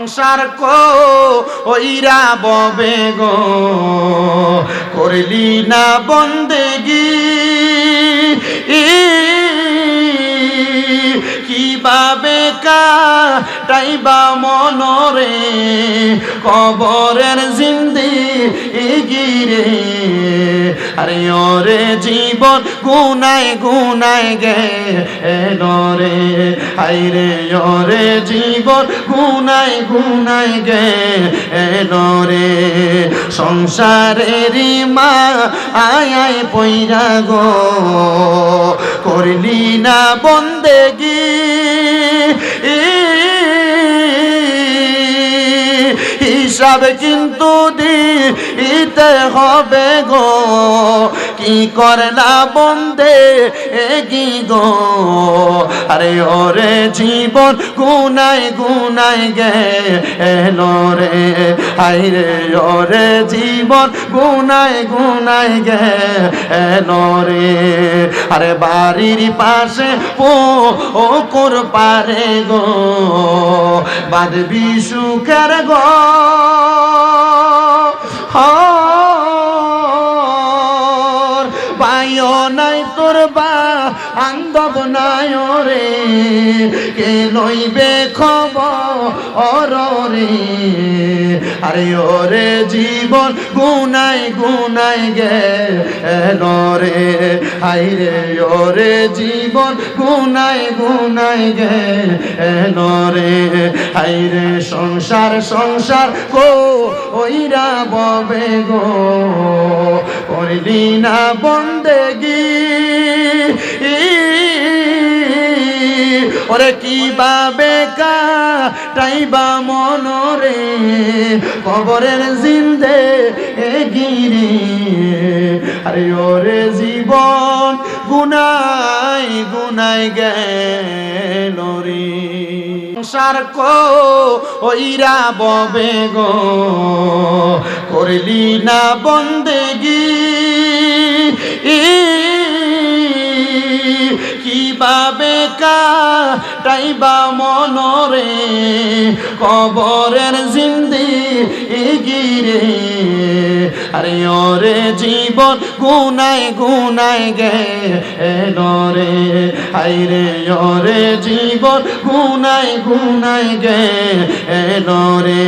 সংসার ওইরা ববে গো করলি না বন্দেগি কিভাবে কাটাইবা মনরে কবরের জিন্দেগি রে আরে ওরে জীবন গুনায় গুনায় গেল রে আইরে ওরে জীবন গুনায় গুনায় গেল রে সংসারের মা আয় পইরা গো করলি না বন্দেগি হিসাব কিন্তু দিতে হবে গো কি করলা বন্দে এগি গো আরে ওরে জীবন গুনায় গুনায় গেল রে আইরে ওরে জীবন গুনায় গুনায় গেল রে আরে বাড়ির পাশে ও কর পারে গো বাঁধবি সুখের গো পাইও নাই তোর বান্ধব নাই রে কে লইবে খবর রে আরে ওরে জীবন গুনায় গুনায় গেল রে আইরে ওরে জীবন গুনায় গুনায় গেল রে আইরে সংসার সংসার ওইরা ববে গো করলি না বন্দেগি ওরে কিভাবে কাটাইবা মনরে কবরের জিন্দেগি রে আরে ওরে জীবন গুনায় গুনায় গেল রে সংসার ওইরা ববে গো করলি না বন্দেগি কিভাবে কাটাইবা মনরে কবরের জিন্দেগি রে আরে ওরে জীবন গুনায় গুনায় গেল রে আইরে ওরে জীবন গুনায় গুনায় গেল রে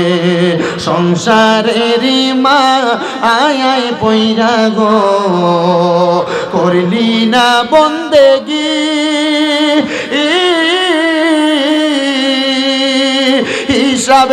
সংসারের মা আয় পইরা গো করলি না বন্দেগি হিসাব